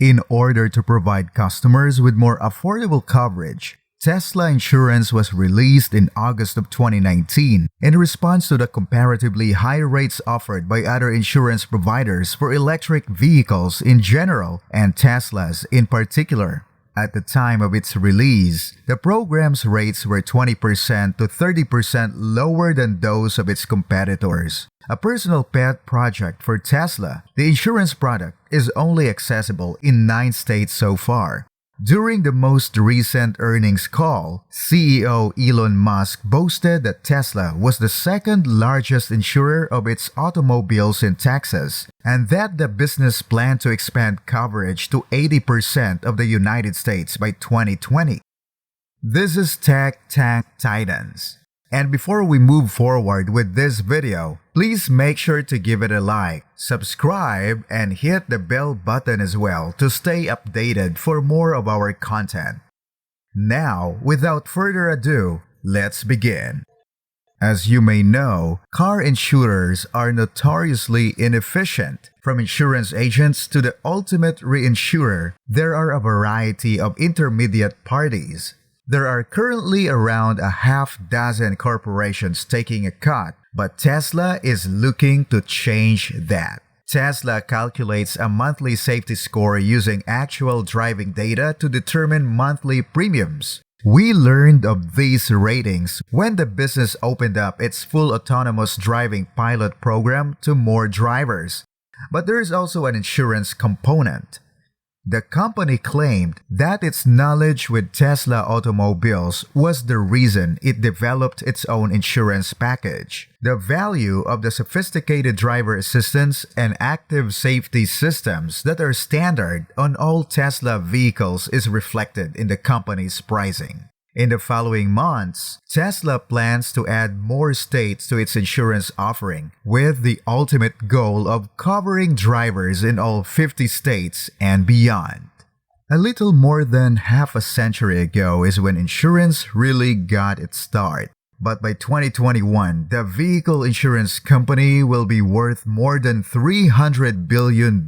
In order to provide customers with more affordable coverage, Tesla Insurance was released in August of 2019 in response to the comparatively high rates offered by other insurance providers for electric vehicles in general and Teslas in particular. At the time of its release, the program's rates were 20% to 30% lower than those of its competitors. A personal pet project for Tesla, the insurance product is only accessible in 9 states so far. During the most recent earnings call, CEO Elon Musk boasted that Tesla was the second largest insurer of its automobiles in Texas, and that the business planned to expand coverage to 80% of the United States by 2020. This is Tech Tank Titans. And before we move forward with this video, please make sure to give it a like, subscribe, and hit the bell button as well to stay updated for more of our content. Now, without further ado, let's begin. As you may know, car insurers are notoriously inefficient. From insurance agents to the ultimate reinsurer, there are a variety of intermediate parties. There are currently around a half dozen corporations taking a cut, but Tesla is looking to change that. Tesla calculates a monthly safety score using actual driving data to determine monthly premiums. We learned of these ratings when the business opened up its full autonomous driving pilot program to more drivers. But there is also an insurance component. The company claimed that its knowledge with Tesla automobiles was the reason it developed its own insurance package. The value of the sophisticated driver assistance and active safety systems that are standard on all Tesla vehicles is reflected in the company's pricing. In the following months, Tesla plans to add more states to its insurance offering, with the ultimate goal of covering drivers in all 50 states and beyond. A little more than half a century ago is when insurance really got its start. But by 2021, the vehicle insurance company will be worth more than $300 billion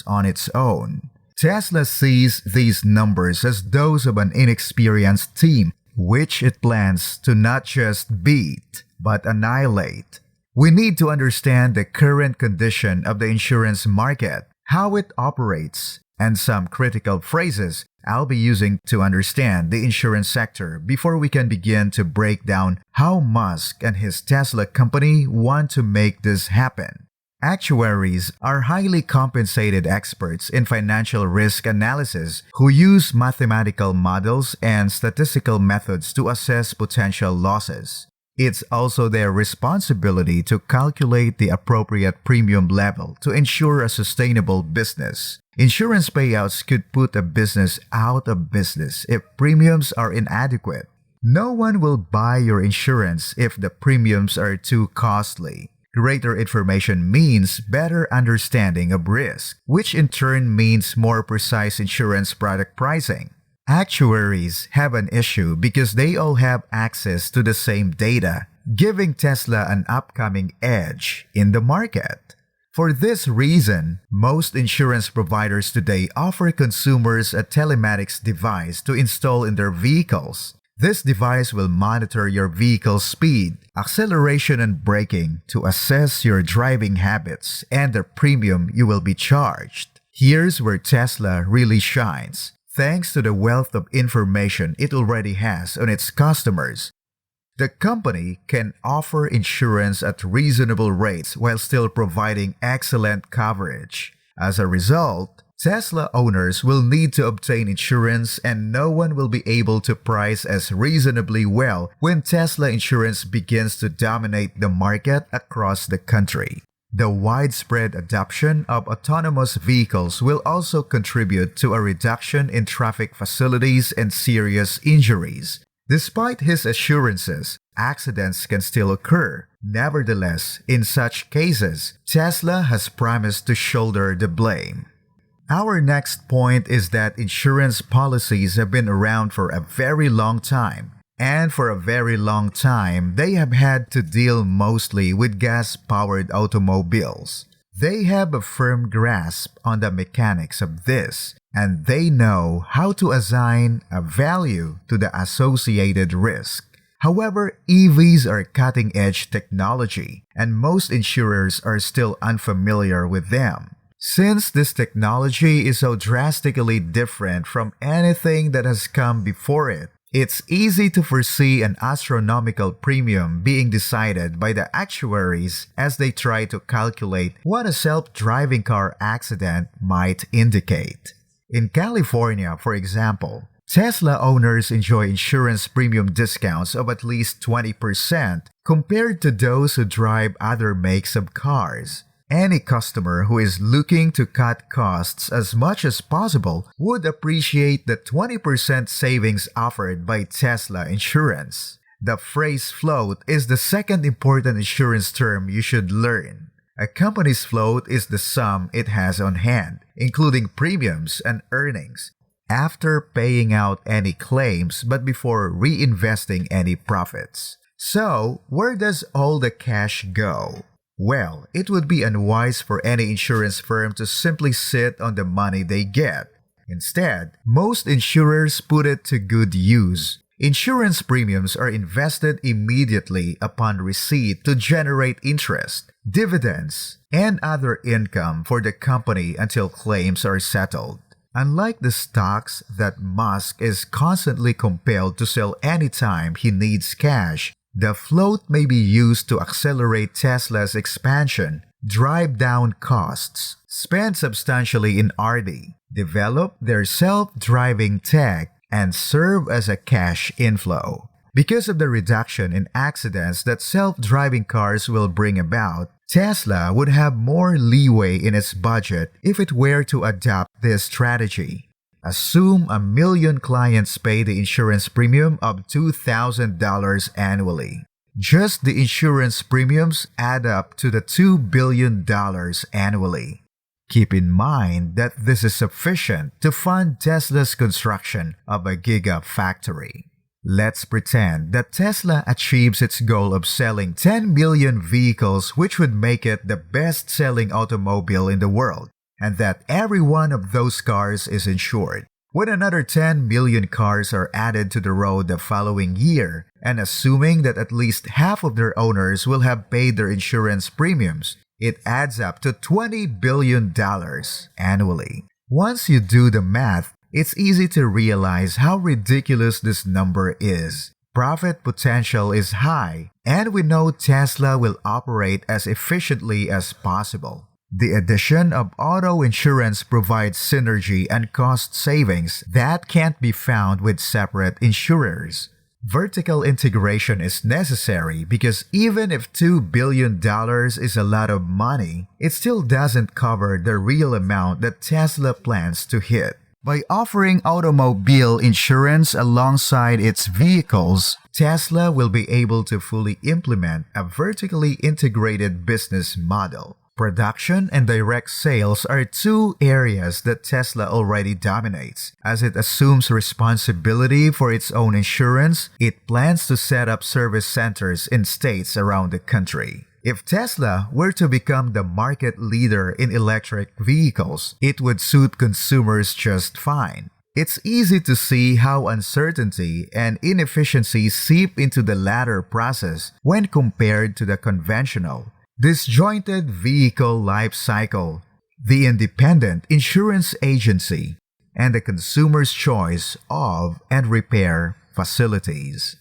on its own. Tesla sees these numbers as those of an inexperienced team, which it plans to not just beat, but annihilate. We need to understand the current condition of the insurance market, how it operates, and some critical phrases I'll be using to understand the insurance sector before we can begin to break down how Musk and his Tesla company want to make this happen. Actuaries are highly compensated experts in financial risk analysis who use mathematical models and statistical methods to assess potential losses. It's also their responsibility to calculate the appropriate premium level to ensure a sustainable business. Insurance payouts could put a business out of business if premiums are inadequate. No one will buy your insurance if the premiums are too costly. Greater information means better understanding of risk, which in turn means more precise insurance product pricing. Actuaries have an issue because they all have access to the same data, giving Tesla an upcoming edge in the market. For this reason, most insurance providers today offer consumers a telematics device to install in their vehicles. This device will monitor your vehicle's speed, acceleration, and braking to assess your driving habits and the premium you will be charged. Here's where Tesla really shines, thanks to the wealth of information it already has on its customers. The company can offer insurance at reasonable rates while still providing excellent coverage. As a result, Tesla owners will need to obtain insurance, and no one will be able to price as reasonably well when Tesla insurance begins to dominate the market across the country. The widespread adoption of autonomous vehicles will also contribute to a reduction in traffic fatalities and serious injuries. Despite his assurances, accidents can still occur. Nevertheless, in such cases, Tesla has promised to shoulder the blame. Our next point is that insurance policies have been around for a very long time, and for a very long time they have had to deal mostly with gas-powered automobiles. They have a firm grasp on the mechanics of this, and they know how to assign a value to the associated risk. However, EVs are cutting-edge technology, and most insurers are still unfamiliar with them. Since this technology is so drastically different from anything that has come before it, it's easy to foresee an astronomical premium being decided by the actuaries as they try to calculate what a self-driving car accident might indicate. In California, for example, Tesla owners enjoy insurance premium discounts of at least 20% compared to those who drive other makes of cars. Any customer who is looking to cut costs as much as possible would appreciate the 20% savings offered by Tesla Insurance. The phrase float is the second important insurance term you should learn. A company's float is the sum it has on hand, including premiums and earnings, after paying out any claims but before reinvesting any profits. So, where does all the cash go? Well, it would be unwise for any insurance firm to simply sit on the money they get. Instead, most insurers put it to good use. Insurance premiums are invested immediately upon receipt to generate interest, dividends, and other income for the company until claims are settled. Unlike the stocks that Musk is constantly compelled to sell anytime he needs cash, the float may be used to accelerate Tesla's expansion, drive down costs, spend substantially in R&D, develop their self-driving tech, and serve as a cash inflow. Because of the reduction in accidents that self-driving cars will bring about, Tesla would have more leeway in its budget if it were to adopt this strategy. Assume 1 million clients pay the insurance premium of $2,000 annually. Just the insurance premiums add up to the $2 billion annually. Keep in mind that this is sufficient to fund Tesla's construction of a gigafactory. Let's pretend that Tesla achieves its goal of selling 10 million vehicles, which would make it the best-selling automobile in the world, and that every one of those cars is insured. When another 10 million cars are added to the road the following year, and assuming that at least half of their owners will have paid their insurance premiums, it adds up to $20 billion annually. Once you do the math, it's easy to realize how ridiculous this number is. Profit potential is high, and we know Tesla will operate as efficiently as possible. The addition of auto insurance provides synergy and cost savings that can't be found with separate insurers. Vertical integration is necessary because even if $2 billion is a lot of money, it still doesn't cover the real amount that Tesla plans to hit. By offering automobile insurance alongside its vehicles, Tesla will be able to fully implement a vertically integrated business model. Production and direct sales are two areas that Tesla already dominates. As it assumes responsibility for its own insurance, it plans to set up service centers in states around the country. If Tesla were to become the market leader in electric vehicles, it would suit consumers just fine. It's easy to see how uncertainty and inefficiency seep into the latter process when compared to the conventional, disjointed vehicle life cycle, the independent insurance agency, and the consumer's choice of and repair facilities.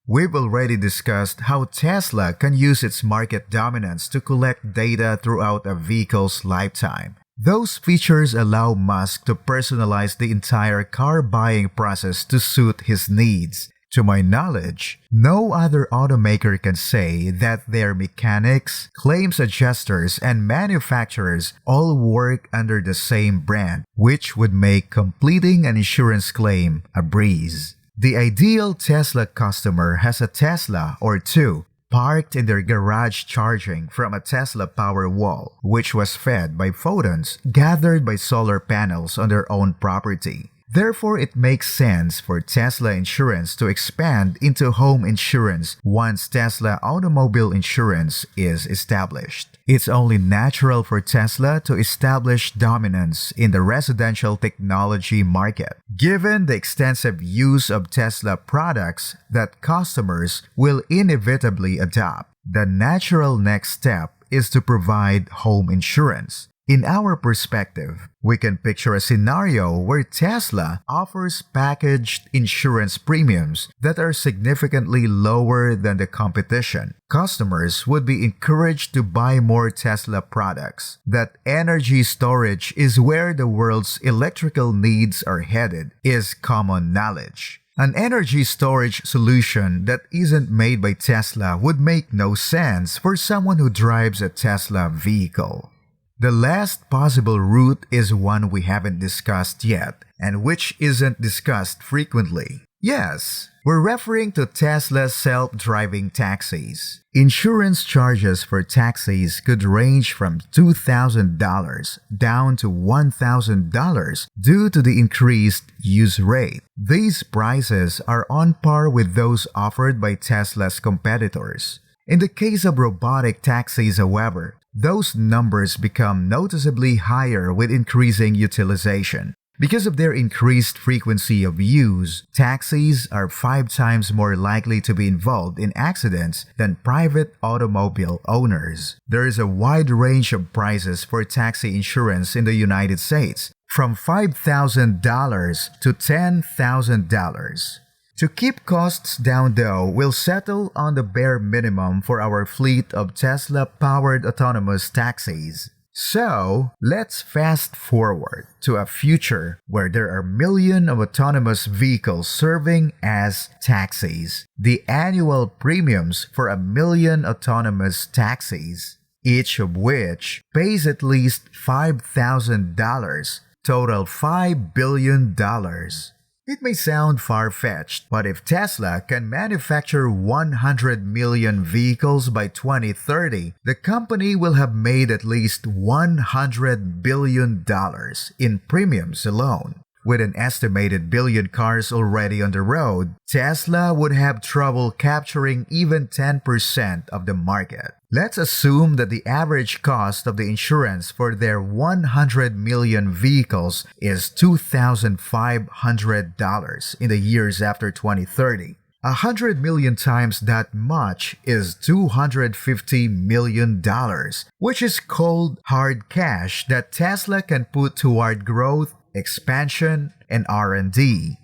We've already discussed how Tesla can use its market dominance to collect data throughout a vehicle's lifetime. Those features allow Musk to personalize the entire car buying process to suit his needs. To my knowledge, no other automaker can say that their mechanics, claims adjusters, and manufacturers all work under the same brand, which would make completing an insurance claim a breeze. The ideal Tesla customer has a Tesla or two parked in their garage charging from a Tesla Powerwall, which was fed by photons gathered by solar panels on their own property. Therefore, it makes sense for Tesla Insurance to expand into home insurance once Tesla Automobile Insurance is established. It's only natural for Tesla to establish dominance in the residential technology market, given the extensive use of Tesla products that customers will inevitably adopt. The natural next step is to provide home insurance. In our perspective, we can picture a scenario where Tesla offers packaged insurance premiums that are significantly lower than the competition. Customers would be encouraged to buy more Tesla products. That energy storage is where the world's electrical needs are headed is common knowledge. An energy storage solution that isn't made by Tesla would make no sense for someone who drives a Tesla vehicle. The last possible route is one we haven't discussed yet, and which isn't discussed frequently. Yes, we're referring to Tesla's self-driving taxis. Insurance charges for taxis could range from $2,000 down to $1,000 due to the increased use rate. These prices are on par with those offered by Tesla's competitors. In the case of robotic taxis, however, those numbers become noticeably higher with increasing utilization. Because of their increased frequency of use, taxis are 5 times more likely to be involved in accidents than private automobile owners. There is a wide range of prices for taxi insurance in the United States, from $5,000 to $10,000. To keep costs down though, we'll settle on the bare minimum for our fleet of Tesla-powered autonomous taxis. So, let's fast forward to a future where there are millions of autonomous vehicles serving as taxis. The annual premiums for 1,000,000 autonomous taxis, each of which pays at least $5,000, total $5 billion. It may sound far-fetched, but if Tesla can manufacture 100 million vehicles by 2030, the company will have made at least $100 billion in premiums alone. With an estimated billion cars already on the road, Tesla would have trouble capturing even 10% of the market. Let's assume that the average cost of the insurance for their 100 million vehicles is $2,500 in the years after 2030. 100 million times that much is $250 million, which is cold, hard cash that Tesla can put toward growth, expansion, and R&D.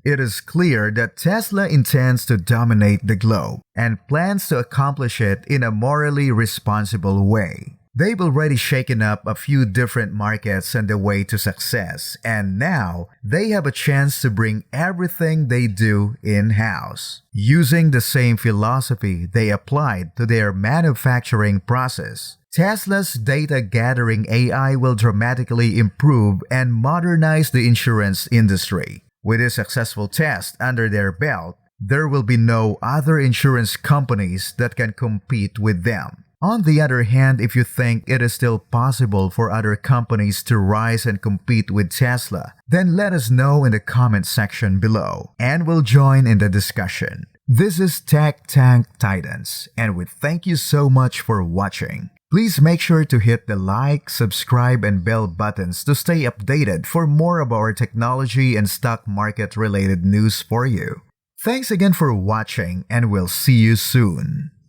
It is clear that Tesla intends to dominate the globe and plans to accomplish it in a morally responsible way. They've already shaken up a few different markets on the way to success, and now they have a chance to bring everything they do in-house. Using the same philosophy they applied to their manufacturing process, Tesla's data-gathering AI will dramatically improve and modernize the insurance industry. With a successful test under their belt, there will be no other insurance companies that can compete with them. On the other hand, if you think it is still possible for other companies to rise and compete with Tesla, then let us know in the comment section below, and we'll join in the discussion. This is Tech Tank Titans, and we thank you so much for watching. Please make sure to hit the like, subscribe, and bell buttons to stay updated for more of our technology and stock market related news for you. Thanks again for watching, and we'll see you soon.